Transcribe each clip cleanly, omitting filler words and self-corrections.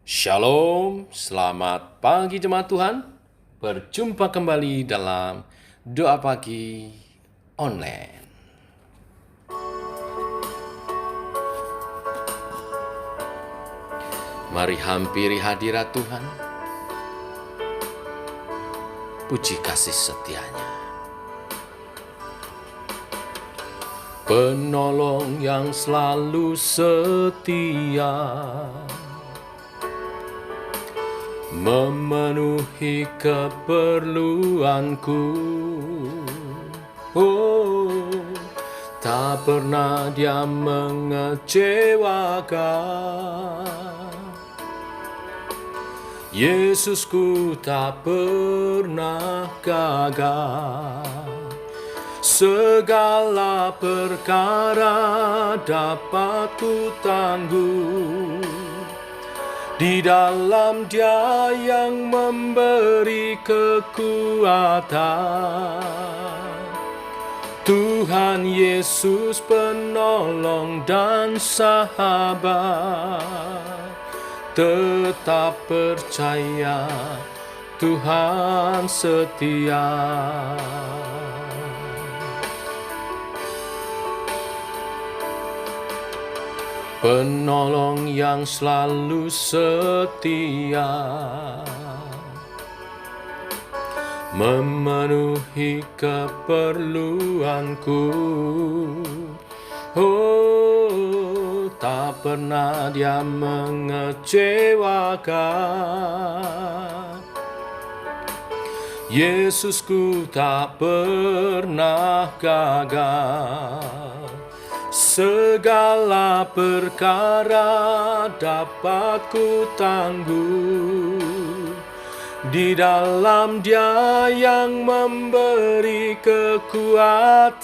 Shalom, selamat pagi jemaat Tuhan. Berjumpa kembali dalam doa pagi online. Mari hampiri hadirat Tuhan. Puji kasih setia-Nya. Penolong yang selalu setia, memenuhi keperluanku. Oh, tak pernah Dia mengecewakan. Yesusku tak pernah gagal. Segala perkara dapat ku tangguh di dalam Dia yang memberi kekuatan. Tuhan Yesus penolong dan sahabat. Tetap percaya, Tuhan setia. Penolong yang selalu setia, memenuhi keperluanku. Oh, tak pernah Dia mengecewakan. Yesusku tak pernah gagal. Segala perkara dapat ku tangguh di dalam Dia yang memberi kekuatan.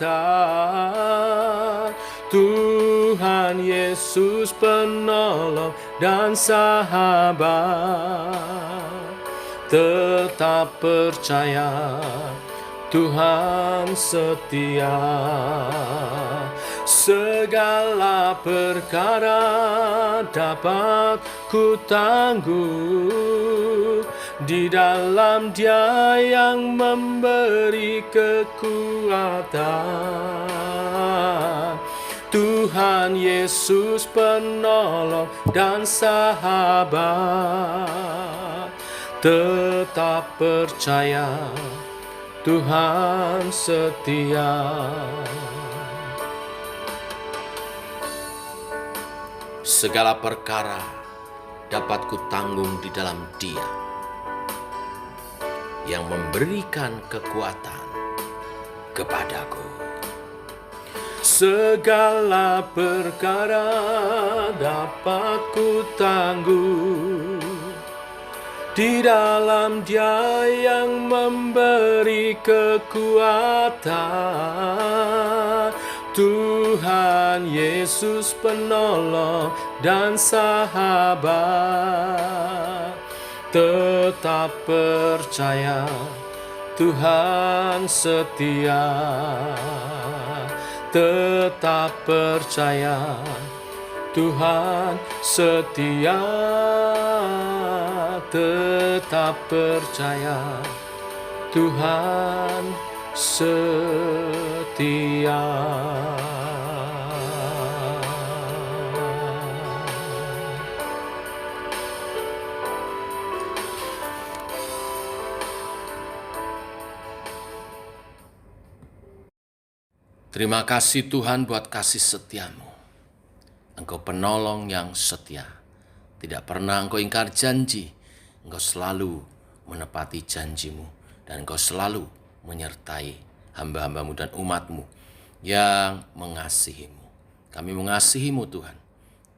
Tuhan Yesus penolong dan sahabat. Tetap percaya, Tuhan setia. Segala perkara dapat ku tangguh di dalam Dia yang memberi kekuatan. Tuhan Yesus penolong dan sahabat. Tetap percaya, Tuhan setia. Segala perkara dapat ku tanggung di dalam Dia yang memberikan kekuatan kepadaku. Segala perkara dapat ku tanggung di dalam Dia yang memberi kekuatan. Tuhan Yesus penolong dan sahabat. Tetap percaya, Tuhan setia. Tetap percaya, Tuhan setia. Tetap percaya, Tuhan setia. Terima kasih Tuhan buat kasih setia-Mu. Engkau penolong yang setia. Tidak pernah Engkau ingkar janji. Engkau selalu menepati janji-Mu. Dan Engkau selalu menyertai hamba-hamba-Mu dan umat-Mu yang mengasihi-Mu. Kami mengasihi-Mu Tuhan.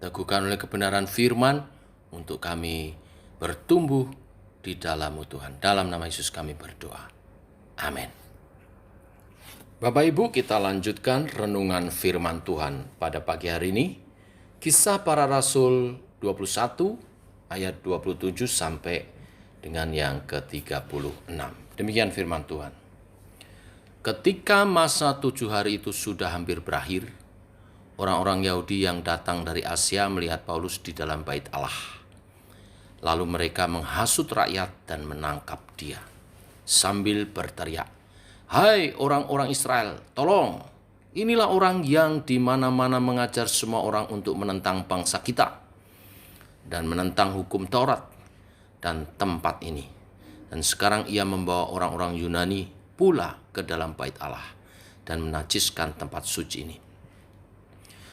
Teguhkan oleh kebenaran firman untuk kami bertumbuh di dalam-Mu Tuhan. Dalam nama Yesus kami berdoa. Amin. Bapak Ibu, kita lanjutkan renungan firman Tuhan pada pagi hari ini. Kisah Para Rasul 21 ayat 27 sampai dengan yang ke-36. Demikian firman Tuhan. Ketika masa 7 hari itu sudah hampir berakhir, orang-orang Yahudi yang datang dari Asia melihat Paulus di dalam bait Allah. Lalu mereka menghasut rakyat dan menangkap dia sambil berteriak, "Hai orang-orang Israel, tolong! Inilah orang yang di mana-mana mengajar semua orang untuk menentang bangsa kita dan menentang hukum Taurat dan tempat ini. Dan sekarang ia membawa orang-orang Yunani pula ke dalam bait Allah dan menajiskan tempat suci ini.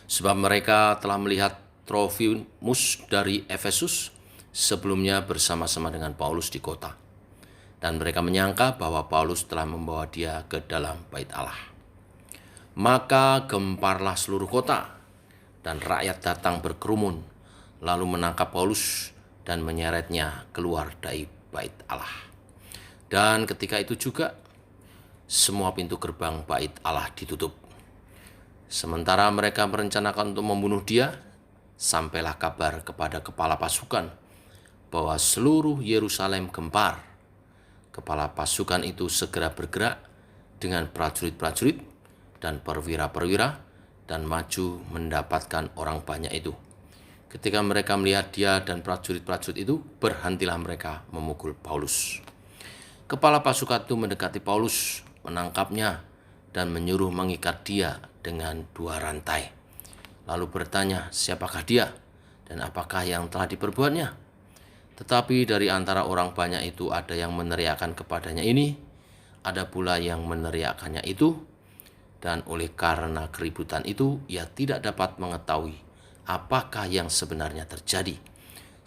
Sebab mereka telah melihat Trofimus dari Efesus sebelumnya bersama-sama dengan Paulus di kota. Dan mereka menyangka bahwa Paulus telah membawa dia ke dalam bait Allah. Maka gemparlah seluruh kota, dan rakyat datang berkerumun, lalu menangkap Paulus dan menyeretnya keluar dari bait Allah. Dan ketika itu juga, semua pintu gerbang bait Allah ditutup. Sementara mereka merencanakan untuk membunuh dia, sampailah kabar kepada kepala pasukan bahwa seluruh Yerusalem gempar. Kepala pasukan itu segera bergerak dengan prajurit-prajurit dan perwira-perwira dan maju mendapatkan orang banyak itu. Ketika mereka melihat dia dan prajurit-prajurit itu, berhentilah mereka memukul Paulus. Kepala pasukan itu mendekati Paulus, menangkapnya, dan menyuruh mengikat dia dengan 2 rantai. Lalu bertanya, siapakah dia dan apakah yang telah diperbuatnya? Tetapi dari antara orang banyak itu ada yang meneriakkan kepadanya ini, ada pula yang meneriakannya itu, dan oleh karena keributan itu ia tidak dapat mengetahui apakah yang sebenarnya terjadi.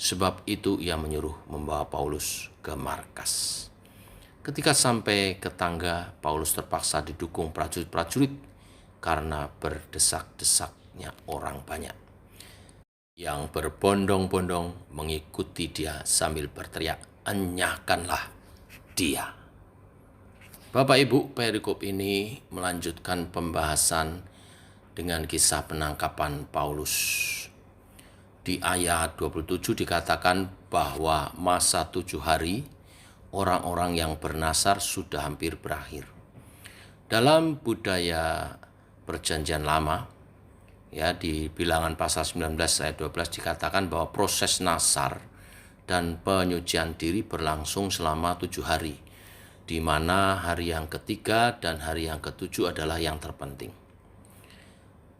Sebab itu ia menyuruh membawa Paulus ke markas. Ketika sampai ke tangga, Paulus terpaksa didukung prajurit-prajurit karena berdesak-desaknya orang banyak yang berbondong-bondong mengikuti dia sambil berteriak, "Enyahkanlah dia!" Bapak Ibu, perikop ini melanjutkan pembahasan dengan kisah penangkapan Paulus. Di ayat 27 dikatakan bahwa masa 7 hari orang-orang yang bernasar sudah hampir berakhir. Dalam budaya Perjanjian Lama, ya, di Bilangan pasal 19 ayat 12 dikatakan bahwa proses nasar dan penyucian diri berlangsung selama 7 hari, di mana hari yang ketiga dan hari yang ketujuh adalah yang terpenting.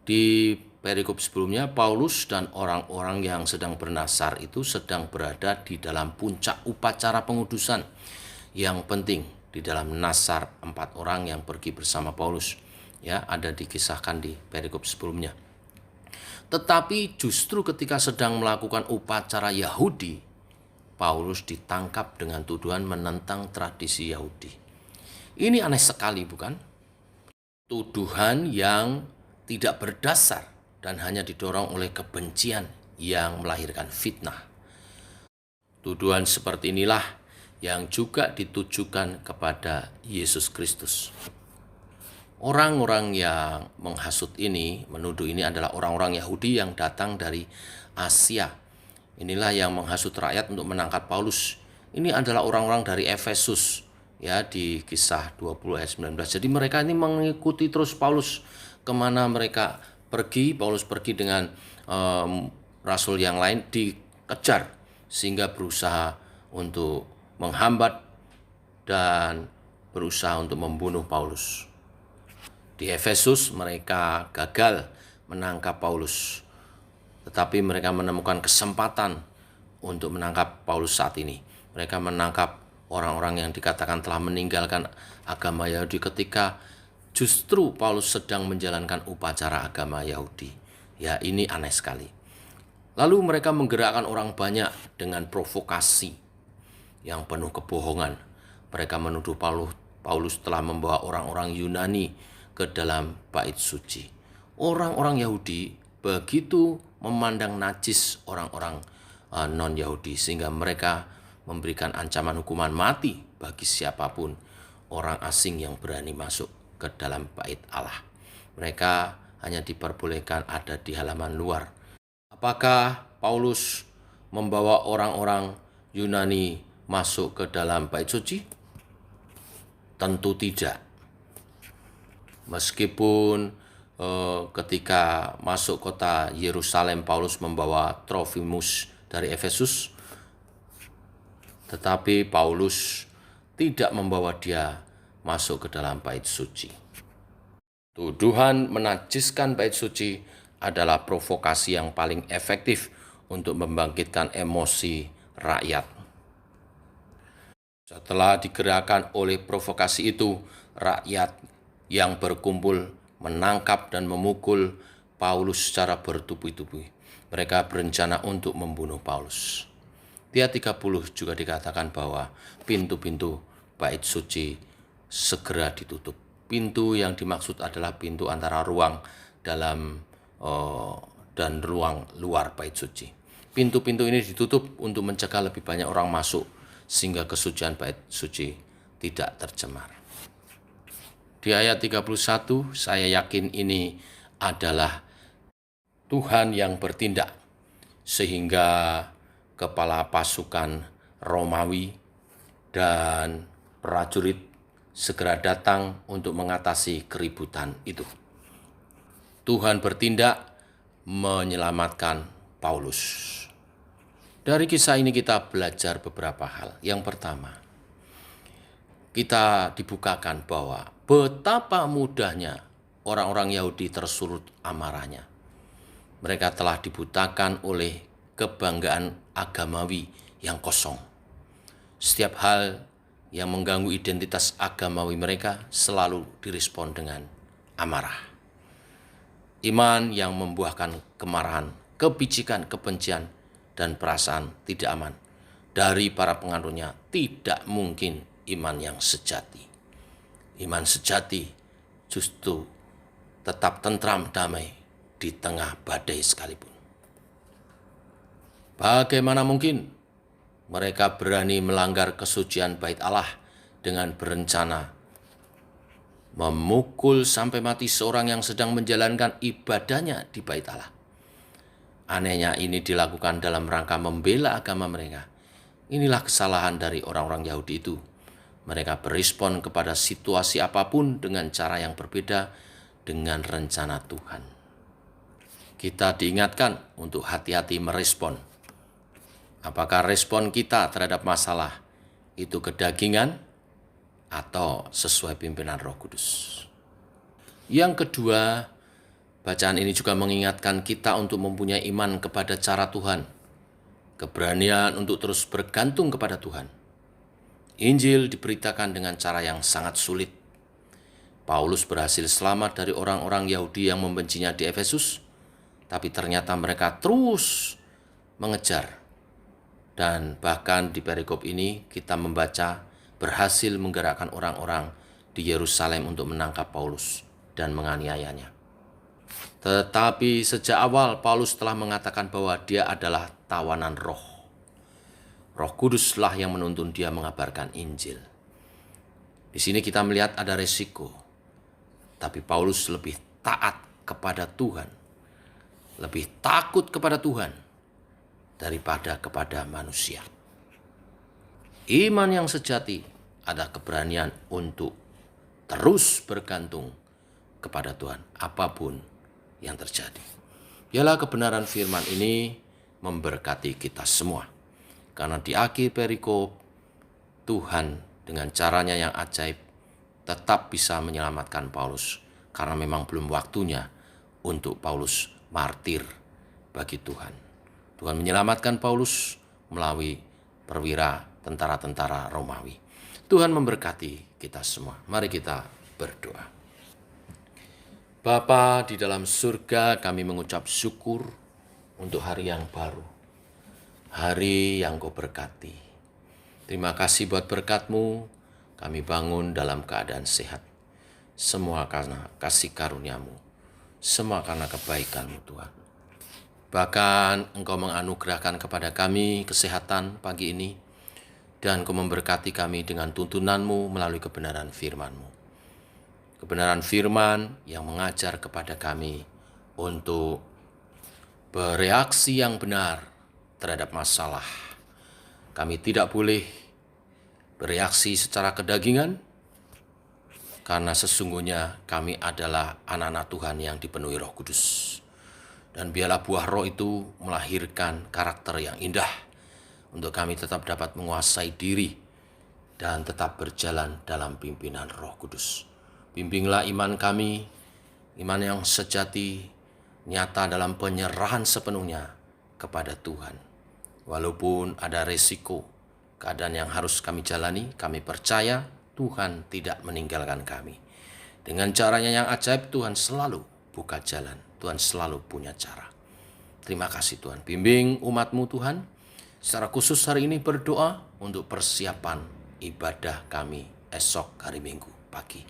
Di perikop sebelumnya, Paulus dan orang-orang yang sedang bernasar itu sedang berada di dalam puncak upacara pengudusan yang penting di dalam nasar 4 orang yang pergi bersama Paulus. Ya, ada dikisahkan di perikop sebelumnya. Tetapi justru ketika sedang melakukan upacara Yahudi, Paulus ditangkap dengan tuduhan menentang tradisi Yahudi. Ini aneh sekali, bukan? Tuduhan yang tidak berdasar dan hanya didorong oleh kebencian yang melahirkan fitnah. Tuduhan seperti inilah yang juga ditujukan kepada Yesus Kristus. Orang-orang yang menghasut ini, menuduh ini adalah orang-orang Yahudi yang datang dari Asia. Inilah yang menghasut rakyat untuk menangkap Paulus. Ini adalah orang-orang dari Efesus, ya, di Kisah 20 ayat 19. Jadi mereka ini mengikuti terus Paulus kemana mereka pergi. Paulus pergi dengan rasul yang lain, dikejar sehingga berusaha untuk menghambat dan berusaha untuk membunuh Paulus. Di Efesus mereka gagal menangkap Paulus, tetapi mereka menemukan kesempatan untuk menangkap Paulus saat ini. Mereka menangkap orang-orang yang dikatakan telah meninggalkan agama Yahudi ketika justru Paulus sedang menjalankan upacara agama Yahudi. Ya, ini aneh sekali. Lalu mereka menggerakkan orang banyak dengan provokasi yang penuh kebohongan. Mereka menuduh Paulus telah membawa orang-orang Yunani ke dalam bait suci. Orang-orang Yahudi begitu memandang najis orang-orang non-Yahudi sehingga mereka memberikan ancaman hukuman mati bagi siapapun orang asing yang berani masuk ke dalam bait Allah. Mereka hanya diperbolehkan ada di halaman luar. Apakah Paulus membawa orang-orang Yunani masuk ke dalam bait suci? Tentu tidak. Meskipun ketika masuk kota Yerusalem, Paulus membawa Trofimus dari Efesus, Tetapi Paulus tidak membawa dia masuk ke dalam bait suci. Tuduhan menajiskan bait suci adalah provokasi yang paling efektif untuk membangkitkan emosi rakyat. Setelah digerakkan oleh provokasi itu, rakyat yang berkumpul menangkap dan memukul Paulus secara bertubi-tubi. Mereka berencana untuk membunuh Paulus. Di ayat 30 juga dikatakan bahwa pintu-pintu bait suci segera ditutup. Pintu yang dimaksud adalah pintu antara ruang dalam dan ruang luar bait suci. Pintu-pintu ini ditutup untuk mencegah lebih banyak orang masuk sehingga kesucian bait suci tidak tercemar. Di ayat 31, saya yakin ini adalah Tuhan yang bertindak sehingga kepala pasukan Romawi dan prajurit segera datang untuk mengatasi keributan itu. Tuhan bertindak menyelamatkan Paulus. Dari kisah ini kita belajar beberapa hal. Yang pertama, kita dibukakan bahwa betapa mudahnya orang-orang Yahudi tersulut amarahnya. Mereka telah dibutakan oleh kebanggaan agamawi yang kosong. Setiap hal yang mengganggu identitas agamawi mereka selalu direspon dengan amarah. Iman yang membuahkan kemarahan, kebicikan, kebencian, dan perasaan tidak aman dari para pengaruhnya tidak mungkin iman yang sejati. Iman sejati justru tetap tentram damai di tengah badai sekalipun. Bagaimana mungkin mereka berani melanggar kesucian bait Allah dengan berencana memukul sampai mati seorang yang sedang menjalankan ibadahnya di bait Allah? Anehnya ini dilakukan dalam rangka membela agama mereka. Inilah kesalahan dari orang-orang Yahudi itu. Mereka berespon kepada situasi apapun dengan cara yang berbeda dengan rencana Tuhan. Kita diingatkan untuk hati-hati merespon. Apakah respon kita terhadap masalah itu kedagingan atau sesuai pimpinan Roh Kudus? Yang kedua, bacaan ini juga mengingatkan kita untuk mempunyai iman kepada cara Tuhan, keberanian untuk terus bergantung kepada Tuhan. Injil diberitakan dengan cara yang sangat sulit. Paulus berhasil selamat dari orang-orang Yahudi yang membencinya di Efesus, tapi ternyata mereka terus mengejar. Dan bahkan di perikop ini kita membaca berhasil menggerakkan orang-orang di Yerusalem untuk menangkap Paulus dan menganiayanya. Tetapi sejak awal Paulus telah mengatakan bahwa dia adalah tawanan roh. Roh Kuduslah yang menuntun dia mengabarkan Injil. Di sini kita melihat ada resiko. Tapi Paulus lebih taat kepada Tuhan, lebih takut kepada Tuhan daripada kepada manusia. Iman yang sejati ada keberanian untuk terus bergantung kepada Tuhan apapun yang terjadi. Biarlah kebenaran firman ini memberkati kita semua. Karena di akhir perikop, Tuhan dengan caranya yang ajaib tetap bisa menyelamatkan Paulus. Karena memang belum waktunya untuk Paulus martir bagi Tuhan. Tuhan menyelamatkan Paulus melalui perwira tentara-tentara Romawi. Tuhan memberkati kita semua. Mari kita berdoa. Bapa di dalam surga, kami mengucap syukur untuk hari yang baru. Hari yang Kau berkati. Terima kasih buat berkat-Mu, kami bangun dalam keadaan sehat. Semua karena kasih karunia-Mu. Semua karena kebaikan-Mu Tuhan. Bahkan Engkau menganugerahkan kepada kami kesehatan pagi ini, dan Engkau memberkati kami dengan tuntunan-Mu melalui kebenaran firman-Mu. Kebenaran firman yang mengajar kepada kami untuk bereaksi yang benar terhadap masalah. Kami tidak boleh bereaksi secara kedagingan, karena sesungguhnya kami adalah anak-anak Tuhan yang dipenuhi Roh Kudus. Dan biarlah buah roh itu melahirkan karakter yang indah, untuk kami tetap dapat menguasai diri dan tetap berjalan dalam pimpinan Roh Kudus. Bimbinglah iman kami, iman yang sejati, nyata dalam penyerahan sepenuhnya kepada Tuhan. Walaupun ada resiko, keadaan yang harus kami jalani, kami percaya Tuhan tidak meninggalkan kami. Dengan caranya yang ajaib, Tuhan selalu buka jalan. Tuhan selalu punya cara. Terima kasih Tuhan. Bimbing umat-Mu Tuhan. Secara khusus hari ini berdoa untuk persiapan ibadah kami esok hari Minggu pagi.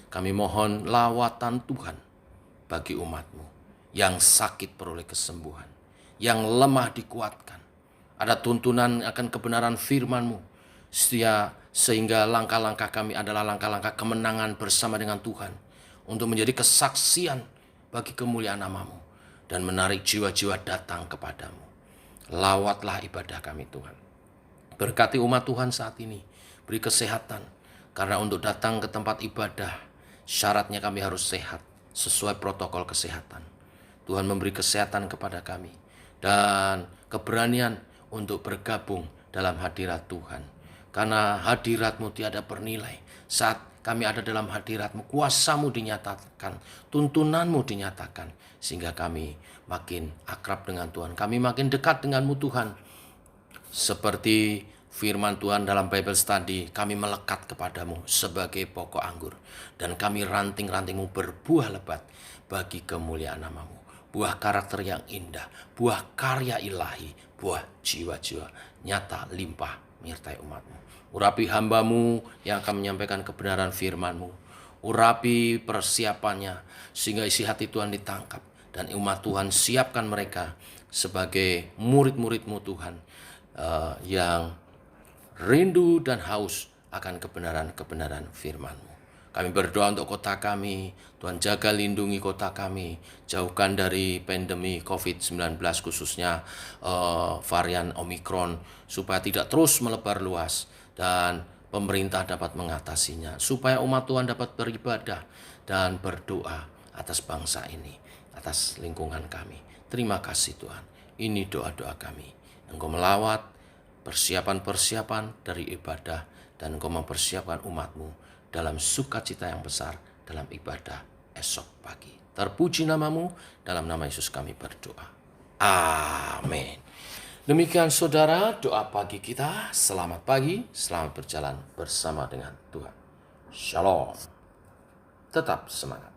Kami mohon lawatan Tuhan bagi umat-Mu yang sakit peroleh kesembuhan, yang lemah dikuatkan. Ada tuntunan akan kebenaran firman-Mu, sehingga langkah-langkah kami adalah langkah-langkah kemenangan bersama dengan Tuhan untuk menjadi kesaksian bagi kemuliaan nama-Mu dan menarik jiwa-jiwa datang kepadamu. Lawatlah ibadah kami Tuhan. Berkati umat Tuhan saat ini, beri kesehatan, karena untuk datang ke tempat ibadah, syaratnya kami harus sehat sesuai protokol kesehatan. Tuhan memberi kesehatan kepada kami dan keberanian untuk bergabung dalam hadirat Tuhan. Karena hadirat-Mu tiada bernilai. Saat kami ada dalam hadirat-Mu, kuasa-Mu dinyatakan, tuntunan-Mu dinyatakan, sehingga kami makin akrab dengan Tuhan. Kami makin dekat dengan-Mu Tuhan. Seperti firman Tuhan dalam Bible Study, kami melekat kepadamu sebagai pokok anggur. Dan kami ranting-ranting-Mu berbuah lebat bagi kemuliaan nama-Mu. Buah karakter yang indah, buah karya ilahi, buah jiwa-jiwa nyata limpah menyertai umat-Mu. Urapi hamba-Mu yang akan menyampaikan kebenaran firman-Mu. Urapi persiapannya sehingga isi hati Tuhan ditangkap. Dan umat Tuhan siapkan mereka sebagai murid-murid-Mu Tuhan yang rindu dan haus akan kebenaran-kebenaran firman-Mu. Kami berdoa untuk kota kami, Tuhan jaga lindungi kota kami, jauhkan dari pandemi COVID-19 khususnya varian Omikron, supaya tidak terus melebar luas dan pemerintah dapat mengatasinya, supaya umat Tuhan dapat beribadah dan berdoa atas bangsa ini, atas lingkungan kami. Terima kasih Tuhan, ini doa-doa kami. Engkau melawat persiapan-persiapan dari ibadah dan Engkau mempersiapkan umat-Mu dalam sukacita yang besar dalam ibadah esok pagi. Terpuji nama-Mu, dalam nama Yesus kami berdoa. Amin. Demikian saudara doa pagi kita. Selamat pagi, selamat berjalan bersama dengan Tuhan. Shalom. Tetap semangat.